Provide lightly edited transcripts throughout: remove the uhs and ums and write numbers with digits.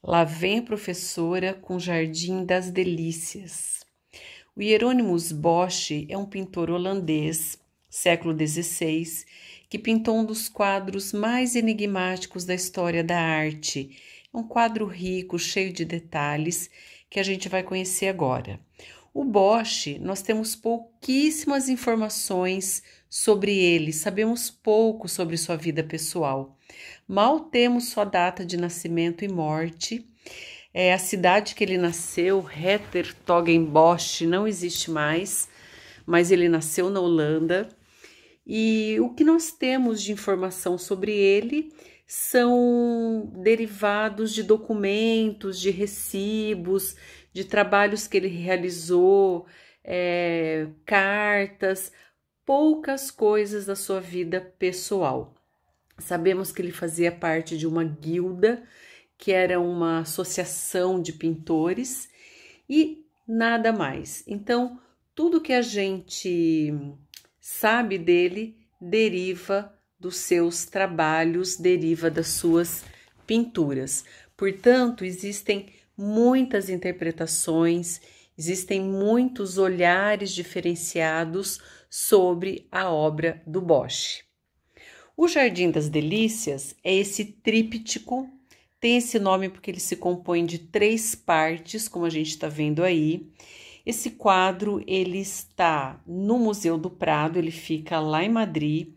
Lá vem a professora com o Jardim das Delícias. O Hieronymus Bosch é um pintor holandês, século XVI, que pintou um dos quadros mais enigmáticos da história da arte. É um quadro rico, cheio de detalhes, que a gente vai conhecer agora. O Bosch, nós temos pouquíssimas informações sobre ele, sabemos pouco sobre sua vida pessoal. Mal temos sua data de nascimento e morte. A cidade que ele nasceu, Hertogenbosch, não existe mais, mas ele nasceu na Holanda. E o que nós temos de informação sobre ele são derivados de documentos, de recibos, de trabalhos que ele realizou, cartas, poucas coisas da sua vida pessoal. Sabemos que ele fazia parte de uma guilda, que era uma associação de pintores, e nada mais. Então, tudo que a gente sabe dele deriva dos seus trabalhos, deriva das suas pinturas. Portanto, existem muitas interpretações, existem muitos olhares diferenciados sobre a obra do Bosch. O Jardim das Delícias é esse tríptico, tem esse nome porque ele se compõe de 3 partes, como a gente está vendo aí. Esse quadro, ele está no Museu do Prado, ele fica lá em Madrid,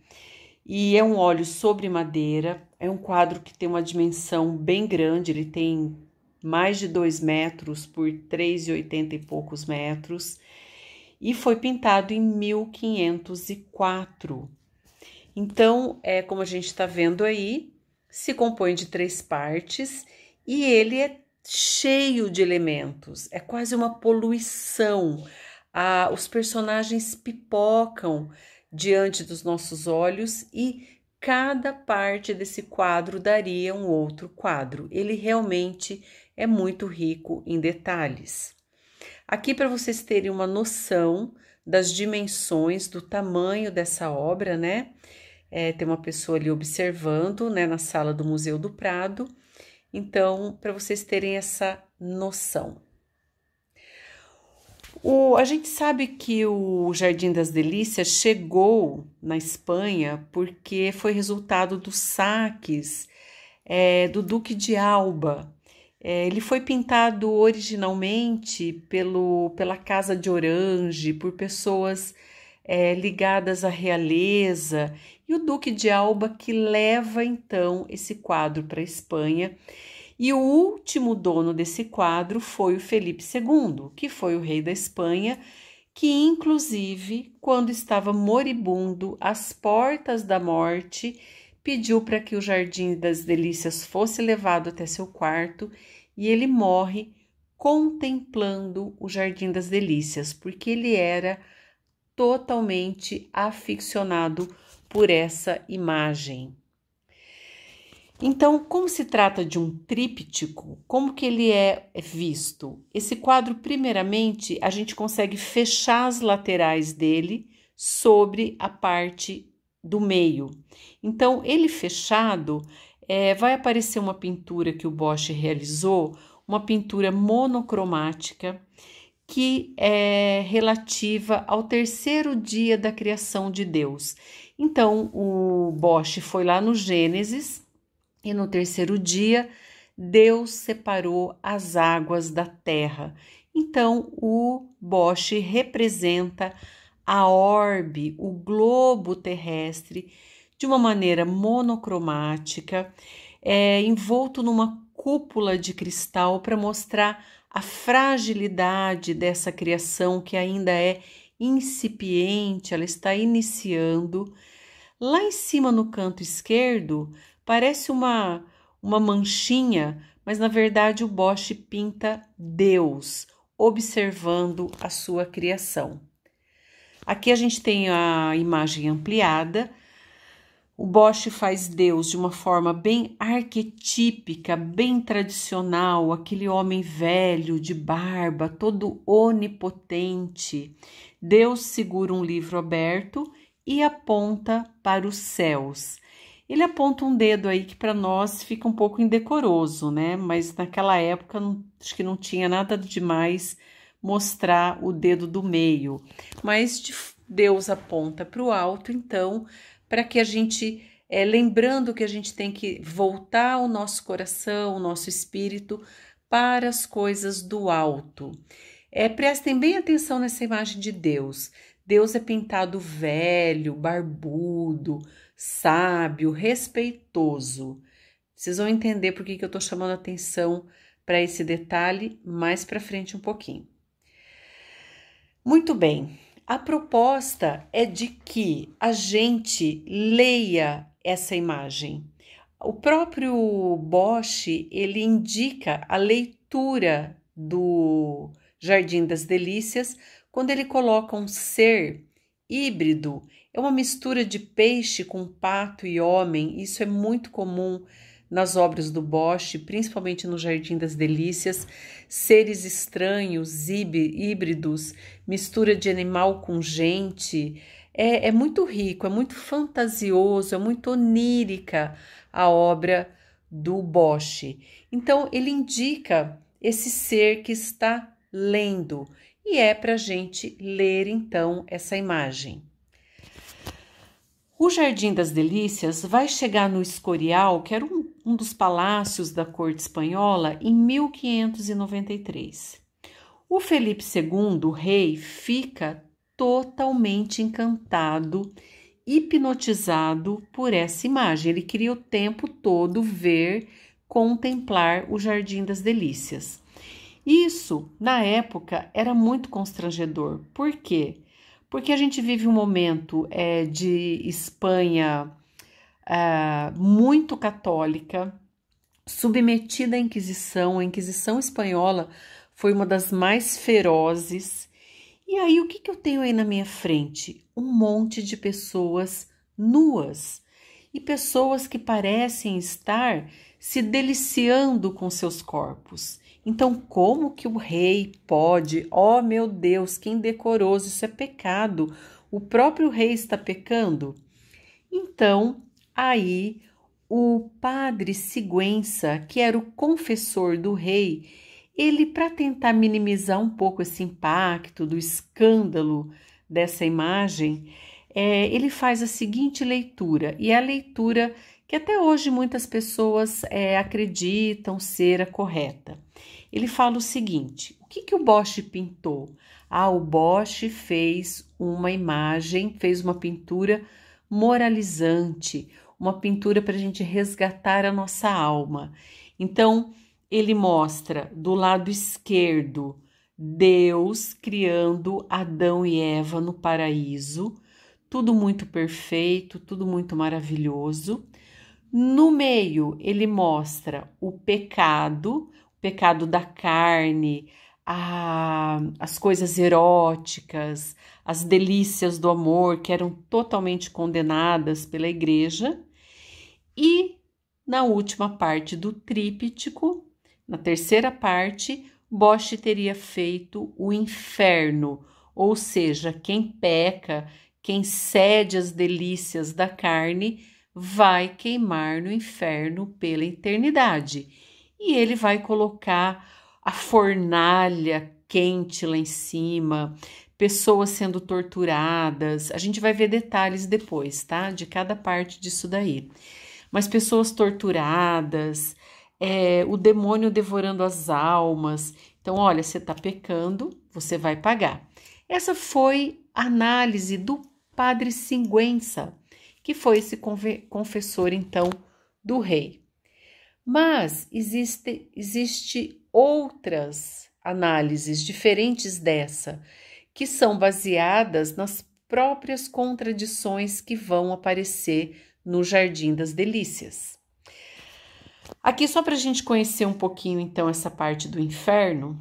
e é um óleo sobre madeira, é um quadro que tem uma dimensão bem grande, ele tem mais de 2 metros por 3,80 e poucos metros, e foi pintado em 1504. Então, como a gente está vendo aí, se compõe de 3 partes e ele é cheio de elementos, é quase uma poluição. Os personagens pipocam diante dos nossos olhos e cada parte desse quadro daria um outro quadro. Ele realmente é muito rico em detalhes. Aqui, para vocês terem uma noção das dimensões, do tamanho dessa obra, né? Tem uma pessoa ali observando, né, na sala do Museu do Prado. Então, para vocês terem essa noção. A gente sabe que o Jardim das Delícias chegou na Espanha porque foi resultado dos saques do Duque de Alba. Ele foi pintado originalmente pela Casa de Orange, por pessoas ligadas à realeza, e o Duque de Alba que leva então esse quadro para a Espanha. E o último dono desse quadro foi o Felipe II, que foi o rei da Espanha, que inclusive, quando estava moribundo, às portas da morte, pediu para que o Jardim das Delícias fosse levado até seu quarto, e ele morre contemplando o Jardim das Delícias, porque ele era totalmente aficionado por essa imagem. Então, como se trata de um tríptico, como que ele é visto? Esse quadro, primeiramente, a gente consegue fechar as laterais dele sobre a parte do meio. Então, ele fechado, vai aparecer uma pintura que o Bosch realizou, uma pintura monocromática, que é relativa ao 3º dia da criação de Deus. Então, o Bosch foi lá no Gênesis, e no 3º dia, Deus separou as águas da terra. Então, o Bosch representa a orbe, o globo terrestre, de uma maneira monocromática, envolto numa cúpula de cristal para mostrar a fragilidade dessa criação que ainda é incipiente, ela está iniciando. Lá em cima, no canto esquerdo, parece uma manchinha, mas na verdade o Bosch pinta Deus, observando a sua criação. Aqui a gente tem a imagem ampliada. O Bosch faz Deus de uma forma bem arquetípica, bem tradicional, aquele homem velho, de barba, todo onipotente. Deus segura um livro aberto e aponta para os céus. Ele aponta um dedo aí que para nós fica um pouco indecoroso, né? Mas naquela época acho que não tinha nada demais mostrar o dedo do meio. Mas Deus aponta para o alto, então, para que a gente, lembrando que a gente tem que voltar o nosso coração, o nosso espírito para as coisas do alto. Prestem bem atenção nessa imagem de Deus. Deus é pintado velho, barbudo, sábio, respeitoso. Vocês vão entender por que eu estou chamando atenção para esse detalhe mais para frente um pouquinho. Muito bem, a proposta é de que a gente leia essa imagem. O próprio Bosch, ele indica a leitura do Jardim das Delícias quando ele coloca um ser híbrido. É uma mistura de peixe com pato e homem. Isso é muito comum nas obras do Bosch, principalmente no Jardim das Delícias. Seres estranhos, híbridos, mistura de animal com gente. É muito rico, é muito fantasioso, é muito onírica a obra do Bosch. Então, ele indica esse ser que está lendo. E é para a gente ler, então, essa imagem. O Jardim das Delícias vai chegar no Escorial, que era um dos palácios da corte espanhola, em 1593. O Felipe II, o rei, fica totalmente encantado, hipnotizado por essa imagem. Ele queria o tempo todo ver, contemplar o Jardim das Delícias. Isso, na época, era muito constrangedor. Por quê? Porque a gente vive um momento de Espanha muito católica, submetida à Inquisição. A Inquisição espanhola foi uma das mais ferozes. E aí, o que eu tenho aí na minha frente? Um monte de pessoas nuas e pessoas que parecem estar se deliciando com seus corpos. Então, como que o rei pode? Oh, meu Deus, que indecoroso, isso é pecado. O próprio rei está pecando? Então, aí, o padre Sigüenza, que era o confessor do rei, ele, para tentar minimizar um pouco esse impacto do escândalo dessa imagem, ele faz a seguinte leitura, e é a leitura que até hoje muitas pessoas acreditam ser a correta. Ele fala o seguinte: o que o Bosch pintou? O Bosch fez uma imagem, fez uma pintura moralizante, uma pintura para a gente resgatar a nossa alma. Então, ele mostra do lado esquerdo Deus criando Adão e Eva no paraíso, tudo muito perfeito, tudo muito maravilhoso. No meio, ele mostra o pecado da carne, as coisas eróticas, as delícias do amor que eram totalmente condenadas pela igreja. E na última parte do tríptico, na terceira parte, Bosch teria feito o inferno, ou seja, quem peca, quem cede às delícias da carne, vai queimar no inferno pela eternidade. E ele vai colocar a fornalha quente lá em cima, pessoas sendo torturadas. A gente vai ver detalhes depois, tá? De cada parte disso daí. Mas pessoas torturadas, o demônio devorando as almas. Então, olha, você está pecando, você vai pagar. Essa foi a análise do padre Sigüenza, que foi esse confessor, então, do rei. Mas existe outras análises diferentes dessa, que são baseadas nas próprias contradições que vão aparecer no Jardim das Delícias. Aqui, só para a gente conhecer um pouquinho, então, essa parte do inferno,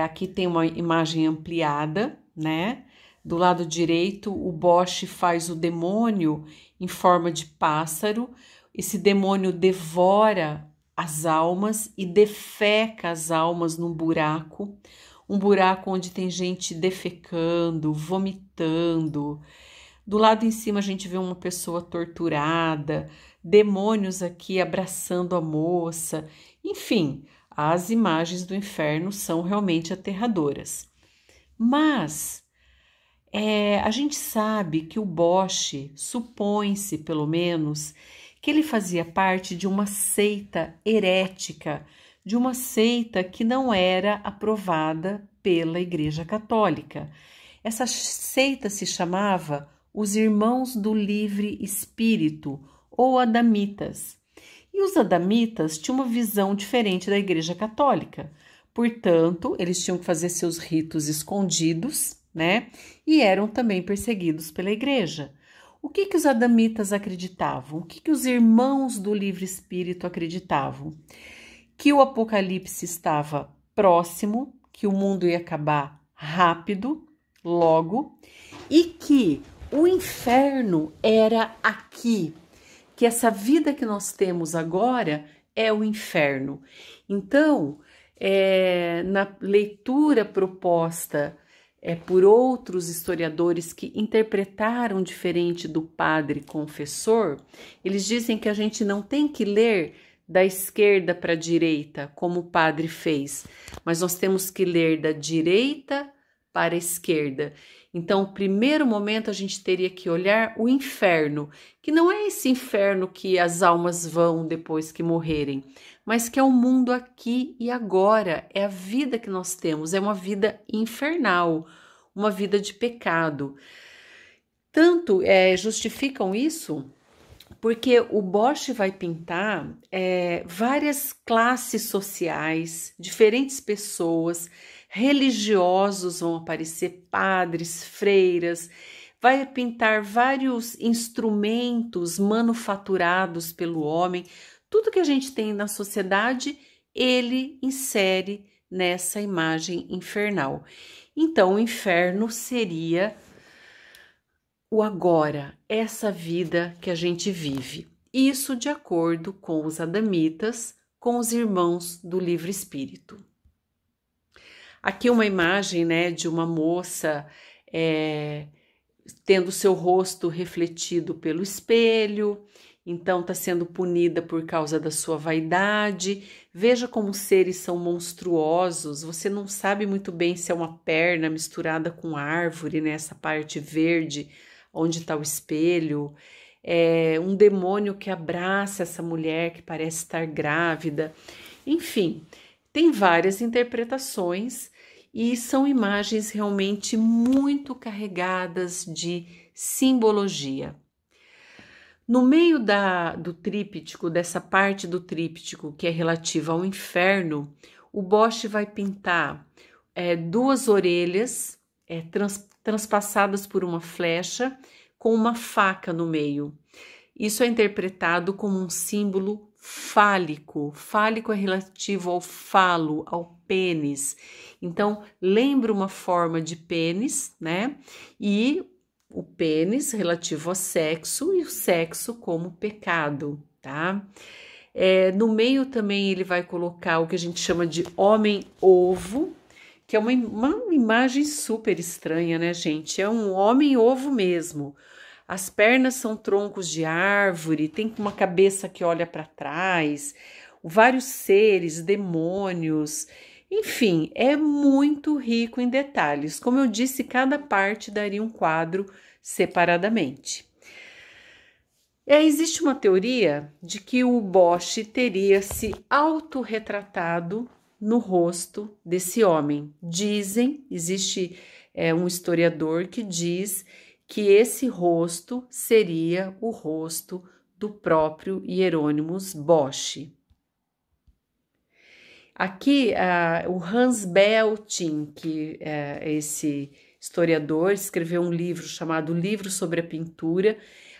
aqui tem uma imagem ampliada, né? Do lado direito, o Bosch faz o demônio em forma de pássaro. Esse demônio devora as almas e defeca as almas num buraco. Um buraco onde tem gente defecando, vomitando. Do lado em cima a gente vê uma pessoa torturada, demônios aqui abraçando a moça. Enfim, as imagens do inferno são realmente aterradoras. Mas a gente sabe que o Bosch, supõe-se pelo menos, que ele fazia parte de uma seita herética, de uma seita que não era aprovada pela Igreja Católica. Essa seita se chamava os Irmãos do Livre Espírito, ou Adamitas. E os Adamitas tinham uma visão diferente da Igreja Católica. Portanto, eles tinham que fazer seus ritos escondidos, né? E eram também perseguidos pela Igreja. O que os Adamitas acreditavam? O que os Irmãos do Livre Espírito acreditavam? Que o Apocalipse estava próximo, que o mundo ia acabar rápido, logo, e que o inferno era aqui, que essa vida que nós temos agora é o inferno. Então, na leitura proposta por outros historiadores que interpretaram diferente do padre confessor, eles dizem que a gente não tem que ler da esquerda para a direita, como o padre fez, mas nós temos que ler da direita para a esquerda. Então, no primeiro momento, a gente teria que olhar o inferno, que não é esse inferno que as almas vão depois que morrerem, mas que é o mundo aqui e agora, é a vida que nós temos, é uma vida infernal, uma vida de pecado. Tanto justificam isso porque o Bosch vai pintar várias classes sociais, diferentes pessoas, religiosos vão aparecer, padres, freiras, vai pintar vários instrumentos manufaturados pelo homem. Tudo que a gente tem na sociedade, ele insere nessa imagem infernal. Então, o inferno seria o agora, essa vida que a gente vive. Isso de acordo com os adamitas, com os irmãos do livre espírito. Aqui uma imagem, né, de uma moça tendo seu rosto refletido pelo espelho, então está sendo punida por causa da sua vaidade. Veja como os seres são monstruosos, você não sabe muito bem se é uma perna misturada com árvore, nessa parte verde, onde está o espelho. Um demônio que abraça essa mulher que parece estar grávida. Enfim, tem várias interpretações e são imagens realmente muito carregadas de simbologia. No meio do tríptico, dessa parte do tríptico que é relativa ao inferno, o Bosch vai pintar duas orelhas transpassadas por uma flecha com uma faca no meio. Isso é interpretado como um símbolo fálico. Fálico é relativo ao falo, ao pênis. Então, lembra uma forma de pênis, né? E o pênis relativo ao sexo e o sexo como pecado, tá? No meio também ele vai colocar o que a gente chama de homem-ovo, que é uma imagem super estranha, né, gente? É um homem-ovo mesmo. As pernas são troncos de árvore, tem uma cabeça que olha para trás, vários seres, demônios, enfim, é muito rico em detalhes. Como eu disse, cada parte daria um quadro separadamente. Existe uma teoria de que o Bosch teria se autorretratado no rosto desse homem. Existe um historiador que diz que esse rosto seria o rosto do próprio Hieronymus Bosch. Aqui, o Hans Belting, que é esse historiador, escreveu um livro chamado Livro sobre a Pintura,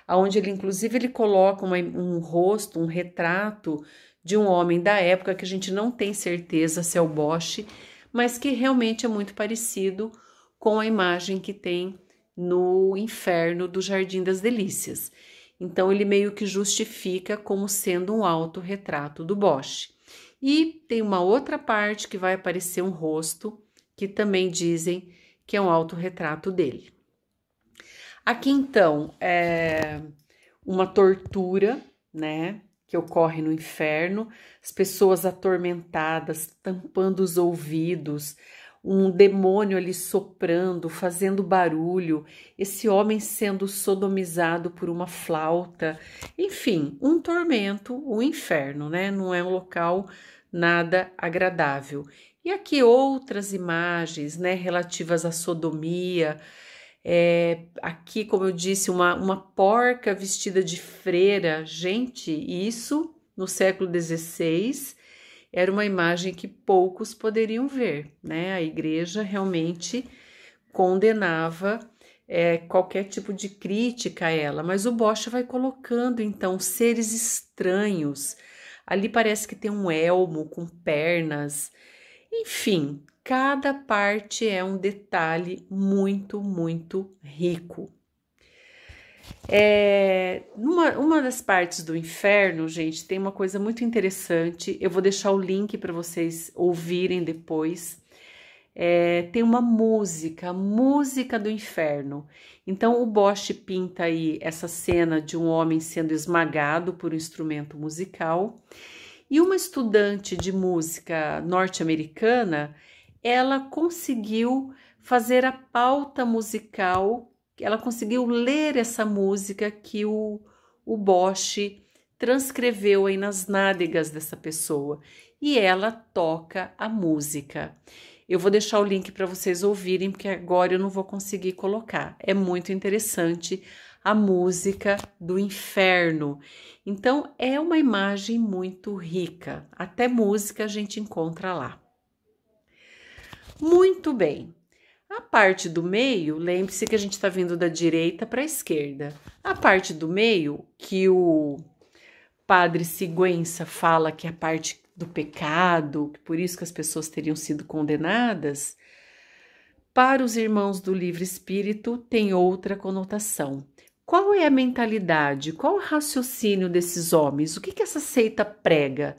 onde ele coloca um rosto, um retrato de um homem da época que a gente não tem certeza se é o Bosch, mas que realmente é muito parecido com a imagem que tem no inferno do Jardim das Delícias. Então, ele meio que justifica como sendo um autorretrato do Bosch. E tem uma outra parte que vai aparecer um rosto, que também dizem que é um autorretrato dele. Aqui então é uma tortura, né, que ocorre no inferno, as pessoas atormentadas, tampando os ouvidos, um demônio ali soprando, fazendo barulho, esse homem sendo sodomizado por uma flauta, enfim, um tormento, o inferno, né? Não é um local nada agradável. E aqui outras imagens, né, relativas à sodomia. Aqui, como eu disse, uma porca vestida de freira. Gente, isso no século XVI era uma imagem que poucos poderiam ver, né? A igreja realmente condenava qualquer tipo de crítica a ela, mas o Bosch vai colocando então seres estranhos. Ali parece que tem um elmo com pernas, enfim, cada parte é um detalhe muito, muito rico. Uma das partes do inferno, gente, tem uma coisa muito interessante. Eu vou deixar o link para vocês ouvirem depois. Tem uma música, música do inferno. Então o Bosch pinta aí essa cena de um homem sendo esmagado por um instrumento musical. E uma estudante de música norte-americana, ela conseguiu fazer a pauta musical, ela conseguiu ler essa música que o Bosch transcreveu aí nas nádegas dessa pessoa. E ela toca a música. Eu vou deixar o link para vocês ouvirem, porque agora eu não vou conseguir colocar. É muito interessante a música do inferno. Então, é uma imagem muito rica. Até música a gente encontra lá. Muito bem. A parte do meio, lembre-se que a gente está vindo da direita para a esquerda. A parte do meio, que o padre Sigüenza fala que é a parte do pecado, por isso que as pessoas teriam sido condenadas, para os irmãos do livre espírito tem outra conotação. Qual é a mentalidade, qual o raciocínio desses homens? O que essa seita prega?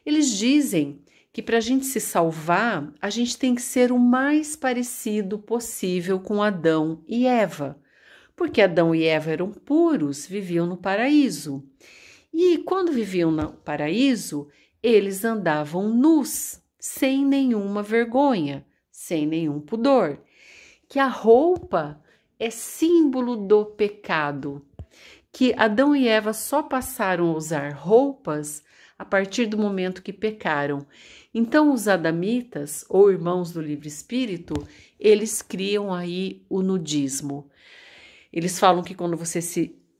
Eles dizem que para a gente se salvar, a gente tem que ser o mais parecido possível com Adão e Eva, porque Adão e Eva eram puros, viviam no paraíso. E quando viviam no paraíso, eles andavam nus, sem nenhuma vergonha, sem nenhum pudor. Que a roupa é símbolo do pecado, que Adão e Eva só passaram a usar roupas a partir do momento que pecaram. Então, os adamitas, ou irmãos do livre espírito, eles criam aí o nudismo. Eles falam que quando você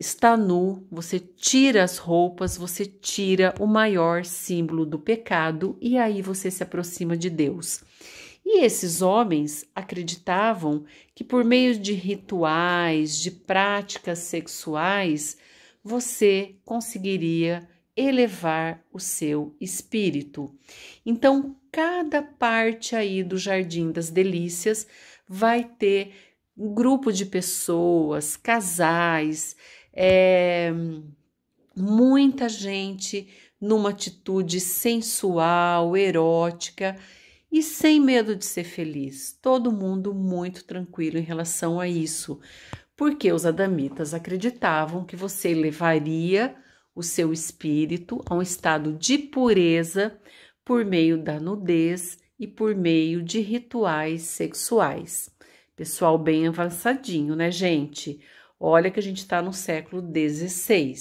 está nu, você tira as roupas, você tira o maior símbolo do pecado e aí você se aproxima de Deus. E esses homens acreditavam que por meio de rituais, de práticas sexuais, você conseguiria elevar o seu espírito. Então, cada parte aí do Jardim das Delícias vai ter um grupo de pessoas, casais, muita gente numa atitude sensual, erótica, e sem medo de ser feliz, todo mundo muito tranquilo em relação a isso, porque os adamitas acreditavam que você levaria o seu espírito a um estado de pureza por meio da nudez e por meio de rituais sexuais. Pessoal bem avançadinho, né, gente? Olha que a gente está no século XVI.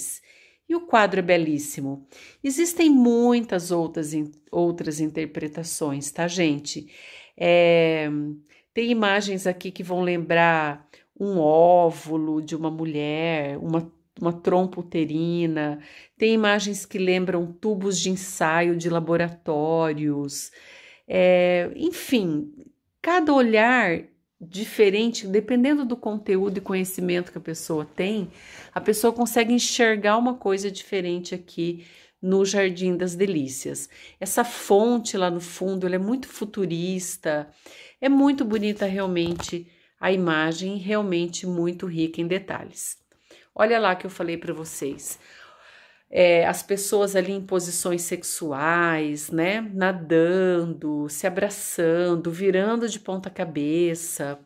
E o quadro é belíssimo. Existem muitas outras interpretações, tá, gente? Tem imagens aqui que vão lembrar um óvulo de uma mulher, uma trompa uterina. Tem imagens que lembram tubos de ensaio de laboratórios. Enfim, cada olhar diferente, dependendo do conteúdo e conhecimento que a pessoa tem, a pessoa consegue enxergar uma coisa diferente aqui no Jardim das Delícias. Essa fonte lá no fundo, ela é muito futurista, é muito bonita realmente a imagem, realmente muito rica em detalhes. Olha lá que eu falei para vocês. As pessoas ali em posições sexuais, né, nadando, se abraçando, virando de ponta cabeça,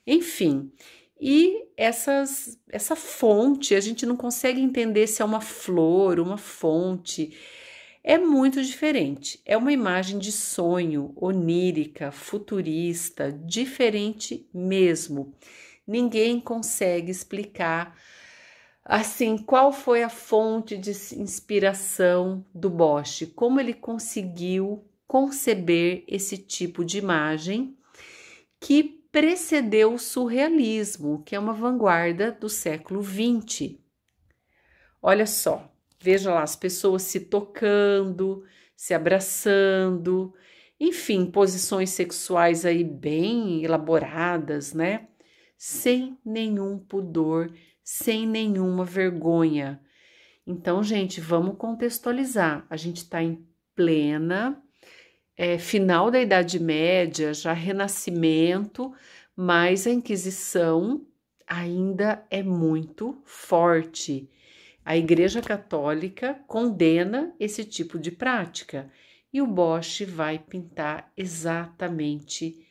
enfim. E essa fonte, a gente não consegue entender se é uma flor, uma fonte. É muito diferente. É uma imagem de sonho, onírica, futurista, diferente mesmo. Ninguém consegue explicar assim qual foi a fonte de inspiração do Bosch, como ele conseguiu conceber esse tipo de imagem que precedeu o surrealismo, que é uma vanguarda do século XX. Olha só, veja lá as pessoas se tocando, se abraçando, enfim, posições sexuais aí bem elaboradas, né? Sem nenhum pudor, sem nenhuma vergonha. Então, gente, vamos contextualizar. A gente está em plena final da Idade Média, já Renascimento, mas a Inquisição ainda é muito forte. A Igreja Católica condena esse tipo de prática e o Bosch vai pintar exatamente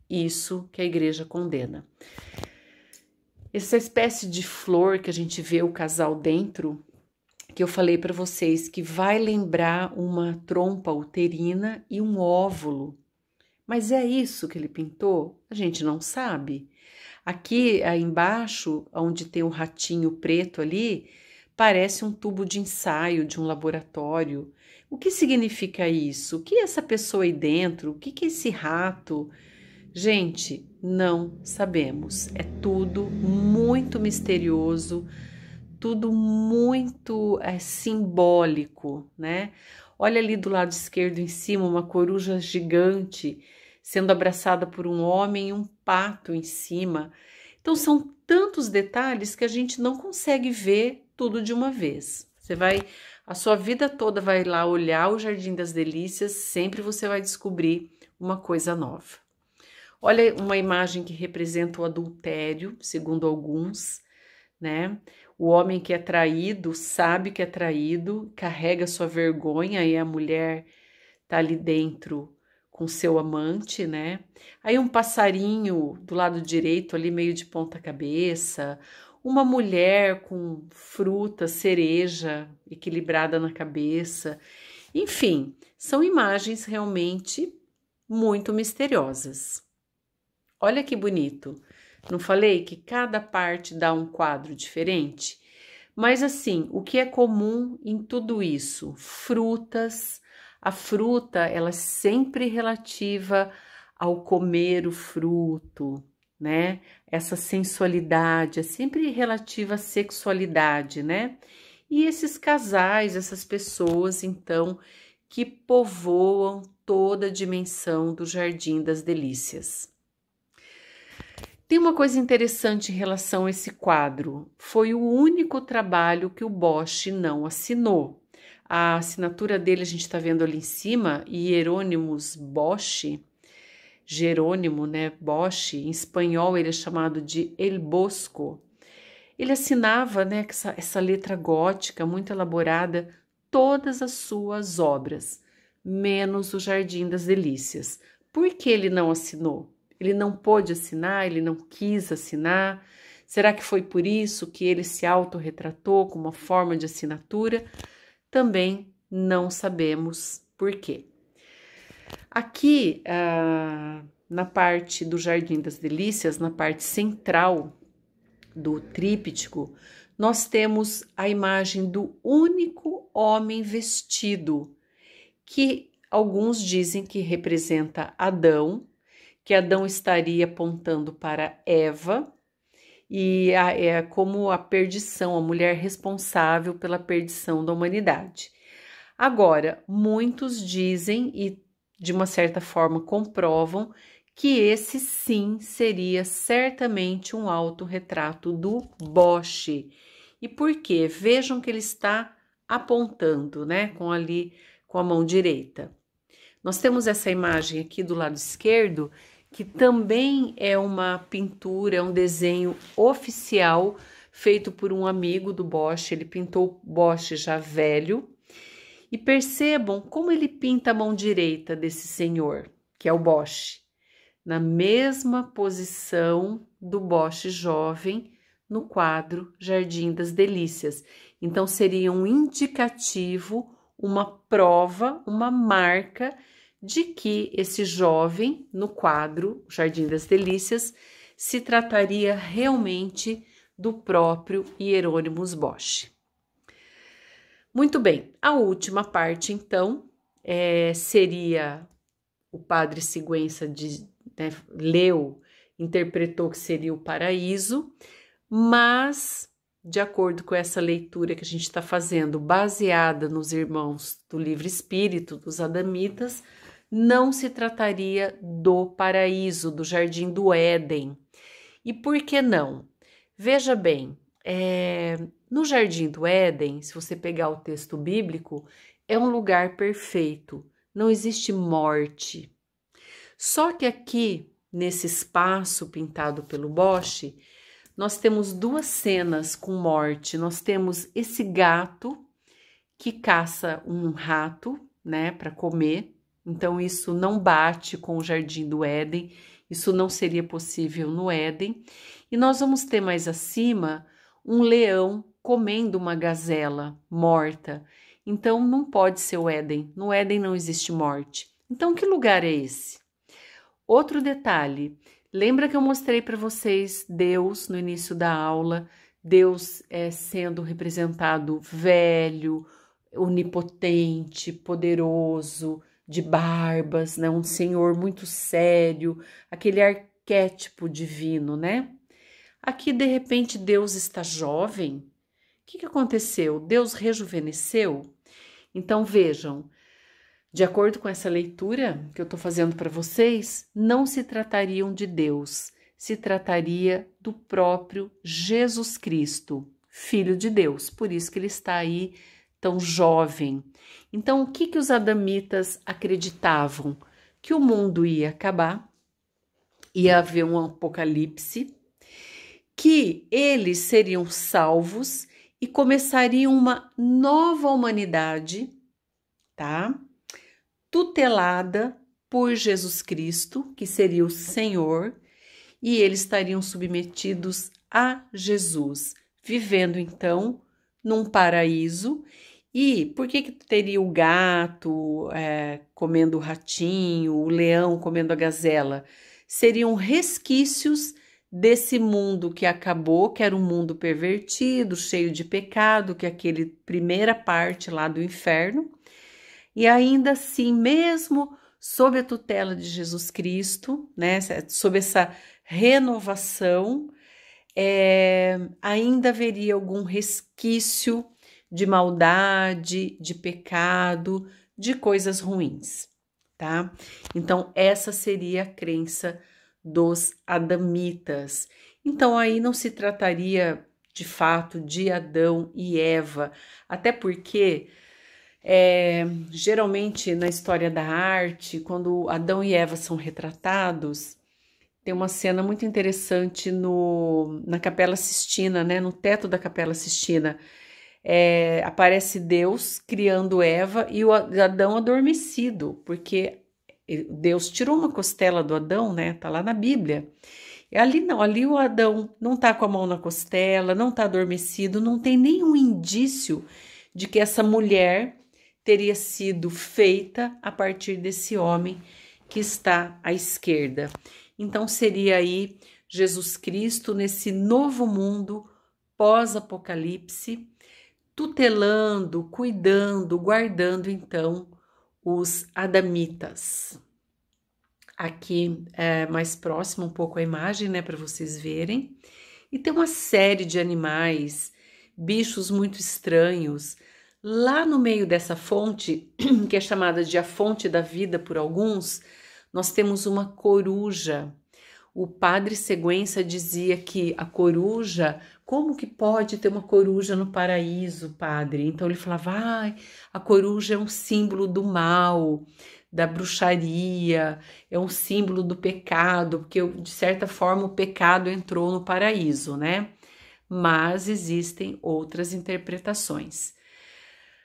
isso que a Igreja condena. Essa espécie de flor que a gente vê o casal dentro, que eu falei para vocês que vai lembrar uma trompa uterina e um óvulo. Mas é isso que ele pintou? A gente não sabe. Aqui aí embaixo, onde tem um ratinho preto ali, parece um tubo de ensaio de um laboratório. O que significa isso? O que é essa pessoa aí dentro? O que é esse rato? Gente, não sabemos. É tudo muito misterioso, tudo muito simbólico, né? Olha ali do lado esquerdo em cima uma coruja gigante sendo abraçada por um homem e um pato em cima. Então são tantos detalhes que a gente não consegue ver tudo de uma vez. A sua vida toda vai lá olhar o Jardim das Delícias, sempre você vai descobrir uma coisa nova. Olha uma imagem que representa o adultério, segundo alguns, né? O homem que é traído sabe que é traído, carrega sua vergonha e a mulher tá ali dentro com seu amante, né? Aí um passarinho do lado direito ali meio de ponta cabeça, uma mulher com fruta, cereja equilibrada na cabeça. Enfim, são imagens realmente muito misteriosas. Olha que bonito. Não falei que cada parte dá um quadro diferente? Mas assim, o que é comum em tudo isso? Frutas. A fruta, ela é sempre relativa ao comer o fruto, né? Essa sensualidade é sempre relativa à sexualidade, né? E esses casais, essas pessoas, então, que povoam toda a dimensão do Jardim das Delícias. Tem uma coisa interessante em relação a esse quadro. Foi o único trabalho que o Bosch não assinou. A assinatura dele a gente está vendo ali em cima, Hieronymus Bosch, Jerônimo, né, Bosch, em espanhol ele é chamado de El Bosco. Ele assinava, né, essa letra gótica muito elaborada, todas as suas obras, menos o Jardim das Delícias. Por que ele não assinou? Ele não pôde assinar, ele não quis assinar. Será que foi por isso que ele se autorretratou com uma forma de assinatura? Também não sabemos por quê. Aqui, na parte do Jardim das Delícias, na parte central do tríptico, nós temos a imagem do único homem vestido, que alguns dizem que representa Adão, que Adão estaria apontando para Eva, e é como a perdição, a mulher responsável pela perdição da humanidade. Agora, muitos dizem e de uma certa forma comprovam que esse sim seria certamente um autorretrato do Bosch. E por quê? Vejam que ele está apontando, né, com a mão direita. Nós temos essa imagem aqui do lado esquerdo, que também é uma pintura, é um desenho oficial feito por um amigo do Bosch. Ele pintou o Bosch já velho. E percebam como ele pinta a mão direita desse senhor, que é o Bosch. na mesma posição do Bosch jovem no quadro Jardim das Delícias. Então, seria um indicativo, uma prova, uma marca de que esse jovem no quadro Jardim das Delícias se trataria realmente do próprio Hieronymus Bosch. Muito bem, a última parte, então, seria o padre Sigüenza leu, interpretou que seria o paraíso, mas, de acordo com essa leitura que a gente está fazendo, baseada nos irmãos do Livre Espírito, dos Adamitas, não se trataria do paraíso, do Jardim do Éden. E por que não? Veja bem, no Jardim do Éden, se você pegar o texto bíblico, é um lugar perfeito, não existe morte. Só que aqui, nesse espaço pintado pelo Bosch, nós temos duas cenas com morte. Nós temos esse gato que caça um rato, né, para comer. Então, isso não bate com o Jardim do Éden, isso não seria possível no Éden. E nós vamos ter mais acima um leão comendo uma gazela morta. Então, não pode ser o Éden. No Éden não existe morte. Então, que lugar é esse? Outro detalhe, lembra que eu mostrei para vocês Deus no início da aula, Deus sendo representado velho, onipotente, poderoso, de barbas, né? Um senhor muito sério, aquele arquétipo divino, né? Aqui, de repente, Deus está jovem. O que aconteceu? Deus rejuvenesceu? Então, vejam, de acordo com essa leitura que eu estou fazendo para vocês, não se tratariam de Deus, se trataria do próprio Jesus Cristo, Filho de Deus, por isso que ele está aí tão jovem. Então, o que os adamitas acreditavam? Que o mundo ia acabar, ia haver um apocalipse, que eles seriam salvos e começariam uma nova humanidade, tá? Tutelada por Jesus Cristo, que seria o Senhor, e eles estariam submetidos a Jesus, vivendo então num paraíso. E por que teria o gato comendo o ratinho, o leão comendo a gazela? Seriam resquícios desse mundo que acabou, que era um mundo pervertido, cheio de pecado, que é aquele primeira parte lá do inferno. E ainda assim, mesmo sob a tutela de Jesus Cristo, né, sob essa renovação, ainda haveria algum resquício de maldade, de pecado, de coisas ruins, tá? Então, essa seria a crença dos adamitas. Então, aí não se trataria, de fato, de Adão e Eva, até porque, geralmente, na história da arte, quando Adão e Eva são retratados, tem uma cena muito interessante na Capela Sistina, né? No teto da Capela Sistina, aparece Deus criando Eva e o Adão adormecido, porque Deus tirou uma costela do Adão, né? Tá lá na Bíblia. E ali não, ali o Adão não tá com a mão na costela, não tá adormecido, não tem nenhum indício de que essa mulher teria sido feita a partir desse homem que está à esquerda. Então seria aí Jesus Cristo nesse novo mundo pós-apocalipse, tutelando, cuidando, guardando então os adamitas. Aqui mais próximo um pouco a imagem, né, para vocês verem. E tem uma série de animais, bichos muito estranhos. Lá no meio dessa fonte, que é chamada de a fonte da vida por alguns, nós temos uma coruja. O padre Sigüenza dizia que a coruja, como que pode ter uma coruja no paraíso, padre? Então ele falava, a coruja é um símbolo do mal, da bruxaria, é um símbolo do pecado, porque de certa forma o pecado entrou no paraíso, né? Mas existem outras interpretações.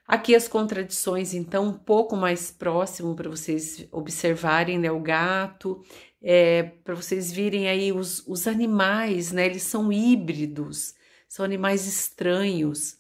Aqui as contradições, então, um pouco mais próximo para vocês observarem, né? O gato, para vocês virem aí os animais, né? Eles são híbridos, são animais estranhos.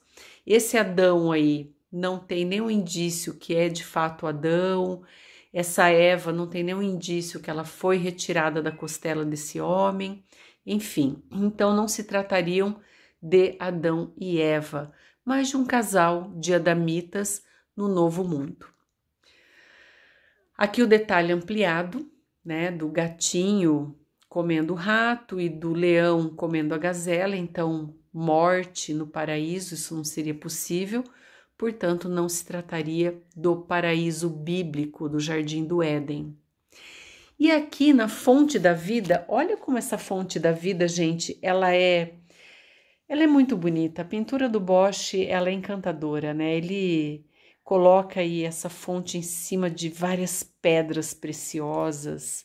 Esse Adão aí não tem nenhum indício que é de fato Adão. Essa Eva não tem nenhum indício que ela foi retirada da costela desse homem. Enfim, então não se tratariam de Adão e Eva, mas de um casal de adamitas no Novo Mundo. Aqui o detalhe ampliado, né, do gatinho comendo o rato e do leão comendo a gazela, então morte no paraíso, isso não seria possível, portanto não se trataria do paraíso bíblico, do Jardim do Éden. E aqui na fonte da vida, olha como essa fonte da vida, gente, ela é muito bonita. A pintura do Bosch, ela é encantadora, né? Ele coloca aí essa fonte em cima de várias pedras preciosas.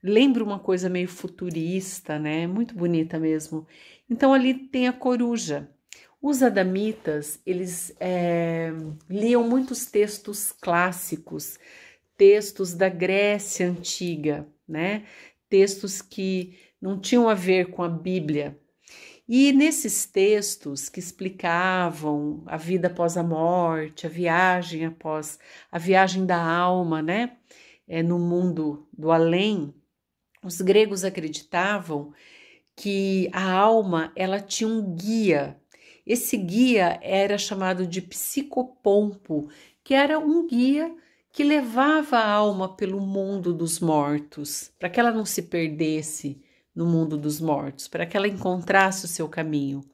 Lembra uma coisa meio futurista, né? Muito bonita mesmo. Então ali tem a coruja. Os adamitas, eles liam muitos textos clássicos, textos da Grécia Antiga, né? Textos que não tinham a ver com a Bíblia. E nesses textos que explicavam a vida após a morte, a viagem da alma, né? No mundo do além, os gregos acreditavam que a alma ela tinha um guia. Esse guia era chamado de psicopompo, que era um guia que levava a alma pelo mundo dos mortos, para que ela não se perdesse no mundo dos mortos, para que ela encontrasse o seu caminho.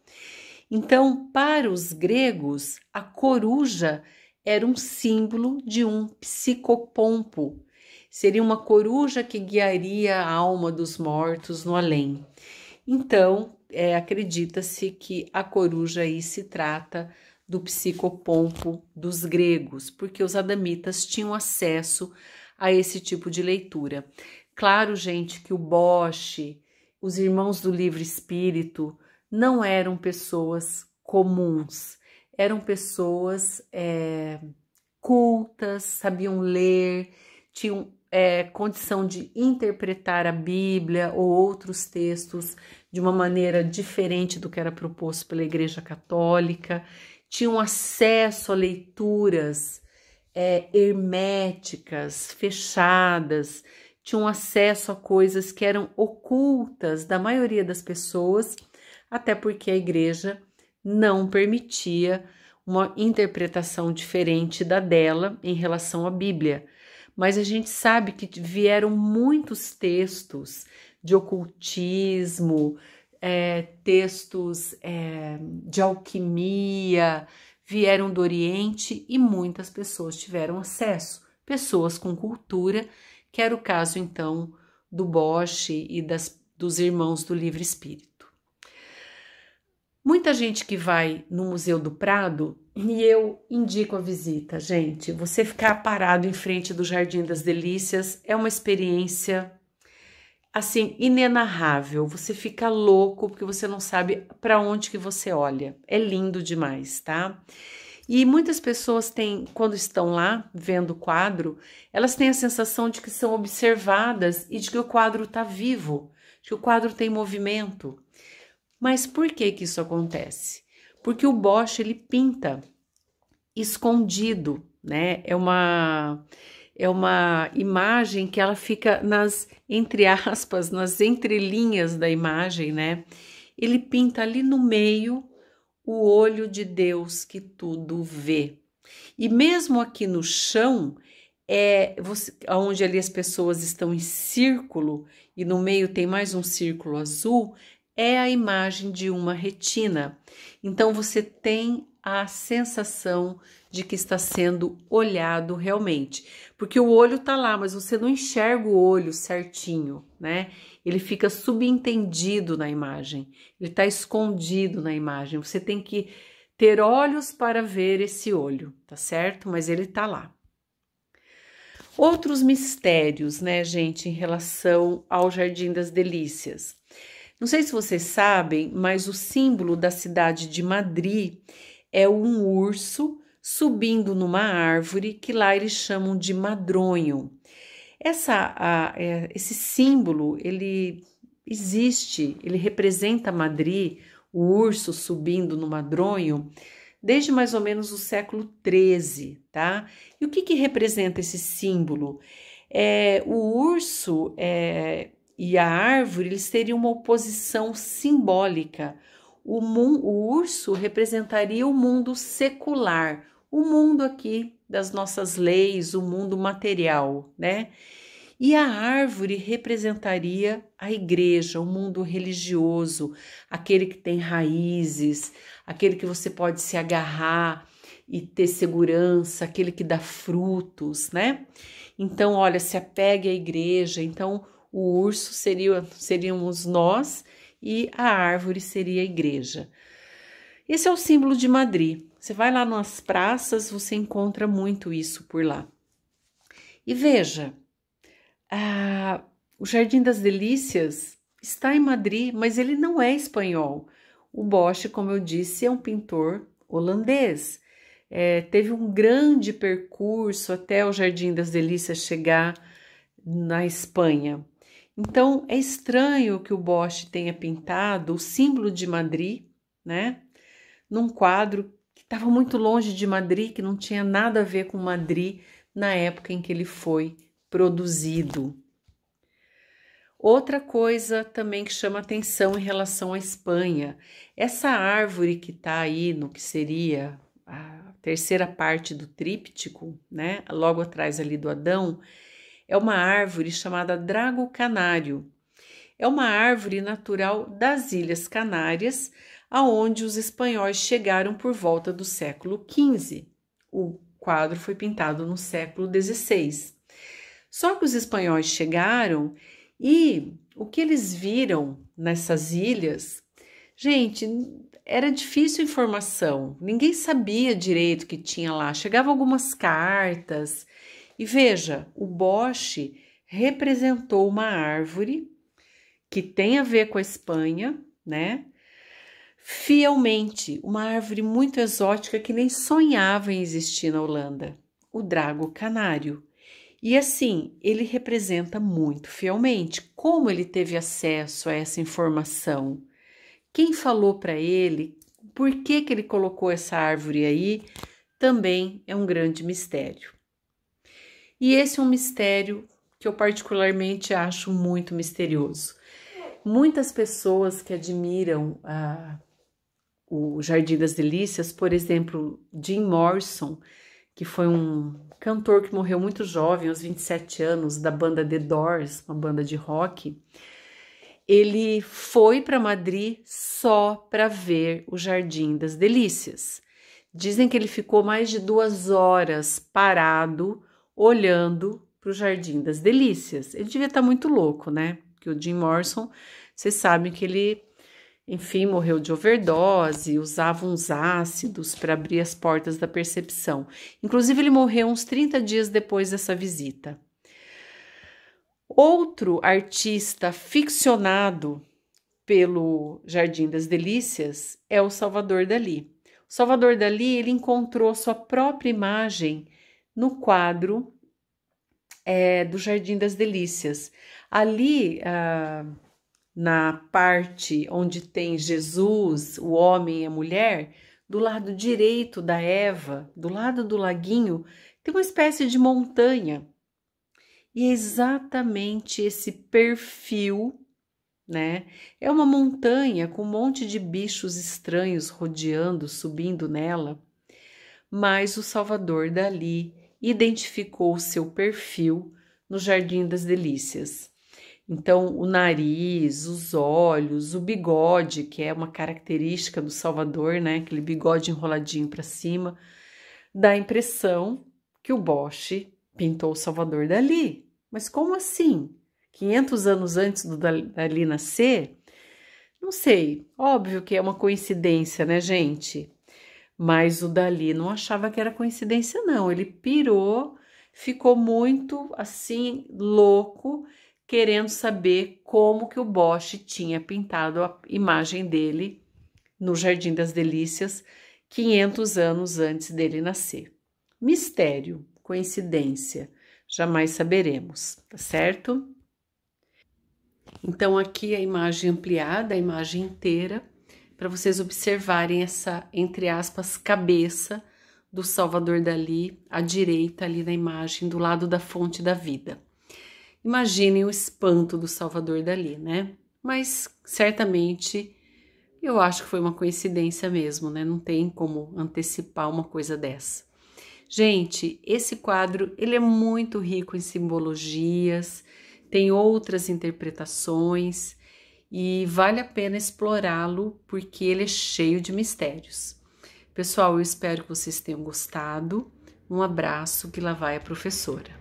Então, para os gregos, a coruja era um símbolo de um psicopompo. Seria uma coruja que guiaria a alma dos mortos no além. Então, acredita-se que a coruja aí se trata do psicopompo dos gregos, porque os adamitas tinham acesso a esse tipo de leitura. Claro, gente, que o Bosch, os irmãos do Livre Espírito, não eram pessoas comuns, eram pessoas cultas, sabiam ler, tinham condição de interpretar a Bíblia ou outros textos de uma maneira diferente do que era proposto pela Igreja Católica, tinham acesso a leituras herméticas, fechadas, tinham acesso a coisas que eram ocultas da maioria das pessoas, até porque a Igreja não permitia uma interpretação diferente da dela em relação à Bíblia. Mas a gente sabe que vieram muitos textos de ocultismo, textos de alquimia, vieram do Oriente e muitas pessoas tiveram acesso, pessoas com cultura, que era o caso então do Bosch e dos irmãos do Livre Espírito. Muita gente que vai no Museu do Prado, e eu indico a visita, gente, você ficar parado em frente do Jardim das Delícias é uma experiência assim, inenarrável, você fica louco porque você não sabe para onde que você olha, é lindo demais, tá? E muitas pessoas têm, quando estão lá vendo o quadro, elas têm a sensação de que são observadas e de que o quadro está vivo, de que o quadro tem movimento. Mas por que que isso acontece? Porque o Bosch, ele pinta escondido, né? É uma imagem que ela fica entre aspas, nas entrelinhas da imagem, né? Ele pinta ali no meio o olho de Deus que tudo vê. E mesmo aqui no chão, onde ali as pessoas estão em círculo e no meio tem mais um círculo azul, é a imagem de uma retina. Então você tem a sensação de que está sendo olhado realmente, porque o olho tá lá, mas você não enxerga o olho certinho, né? Ele fica subentendido na imagem, ele está escondido na imagem. Você tem que ter olhos para ver esse olho, tá certo? Mas ele tá lá. Outros mistérios, né, gente, em relação ao Jardim das Delícias. Não sei se vocês sabem, mas o símbolo da cidade de Madrid é um urso subindo numa árvore que lá eles chamam de madronho. Esse símbolo, ele existe, ele representa Madri, o urso subindo no madronho, desde mais ou menos o século XIII, tá? E o que representa esse símbolo? O urso e a árvore, eles teriam uma oposição simbólica. O urso representaria o mundo secular, o mundo aqui das nossas leis, o mundo material, né? E a árvore representaria a igreja, o mundo religioso, aquele que tem raízes, aquele que você pode se agarrar e ter segurança, aquele que dá frutos, né? Então, olha, se apegue à igreja. Então, o urso seríamos nós e a árvore seria a igreja. Esse é o símbolo de Madri. Você vai lá nas praças, você encontra muito isso por lá. E veja, o Jardim das Delícias está em Madri, mas ele não é espanhol. O Bosch, como eu disse, é um pintor holandês. Teve um grande percurso até o Jardim das Delícias chegar na Espanha. Então, é estranho que o Bosch tenha pintado o símbolo de Madri, né? Num quadro que estava muito longe de Madri, que não tinha nada a ver com Madri na época em que ele foi produzido. Outra coisa também que chama atenção em relação à Espanha, essa árvore que está aí no que seria a terceira parte do tríptico, né? Logo atrás ali do Adão, é uma árvore chamada drago canário. É uma árvore natural das Ilhas Canárias, aonde os espanhóis chegaram por volta do século XV. O quadro foi pintado no século XVI. Só que os espanhóis chegaram e o que eles viram nessas ilhas, gente, era difícil informação. Ninguém sabia direito o que tinha lá. Chegavam algumas cartas. E veja, o Bosch representou uma árvore que tem a ver com a Espanha, né? Fielmente, uma árvore muito exótica que nem sonhava em existir na Holanda, o drago canário. E assim, ele representa muito fielmente. Como ele teve acesso a essa informação? Quem falou para ele? Por que ele colocou essa árvore aí? Também é um grande mistério. E esse é um mistério que eu particularmente acho muito misterioso. Muitas pessoas que admiram o Jardim das Delícias, por exemplo, Jim Morrison, que foi um cantor que morreu muito jovem, aos 27 anos, da banda The Doors, uma banda de rock, ele foi para Madrid só para ver o Jardim das Delícias. Dizem que ele ficou mais de 2 horas parado, olhando para o Jardim das Delícias. Ele devia estar muito louco, né? Porque o Jim Morrison, vocês sabem que ele, enfim, morreu de overdose, usava uns ácidos para abrir as portas da percepção. Inclusive, ele morreu uns 30 dias depois dessa visita. Outro artista ficcionado pelo Jardim das Delícias é o Salvador Dalí. O Salvador Dalí, ele encontrou sua própria imagem no quadro do Jardim das Delícias. Ali, na parte onde tem Jesus, o homem e a mulher, do lado direito da Eva, do lado do laguinho, tem uma espécie de montanha. E é exatamente esse perfil, né? É uma montanha com um monte de bichos estranhos rodeando, subindo nela. Mas o Salvador Dalí identificou o seu perfil no Jardim das Delícias. Então, o nariz, os olhos, o bigode, que é uma característica do Salvador, né? Aquele bigode enroladinho para cima, dá a impressão que o Bosch pintou o Salvador Dalí. Mas como assim? 500 anos antes do Dalí nascer? Não sei, óbvio que é uma coincidência, né, gente? Mas o Dalí não achava que era coincidência, não. Ele pirou, ficou muito, assim, louco, querendo saber como que o Bosch tinha pintado a imagem dele no Jardim das Delícias, 500 anos antes dele nascer. Mistério, coincidência, jamais saberemos, tá certo? Então, aqui a imagem ampliada, a imagem inteira, para vocês observarem essa, entre aspas, cabeça do Salvador Dalí à direita ali na imagem, do lado da fonte da vida. Imaginem o espanto do Salvador Dalí, né? Mas certamente eu acho que foi uma coincidência mesmo, né? Não tem como antecipar uma coisa dessa. Gente, esse quadro ele é muito rico em simbologias, tem outras interpretações e vale a pena explorá-lo porque ele é cheio de mistérios. Pessoal, eu espero que vocês tenham gostado. Um abraço, que lá vai a professora.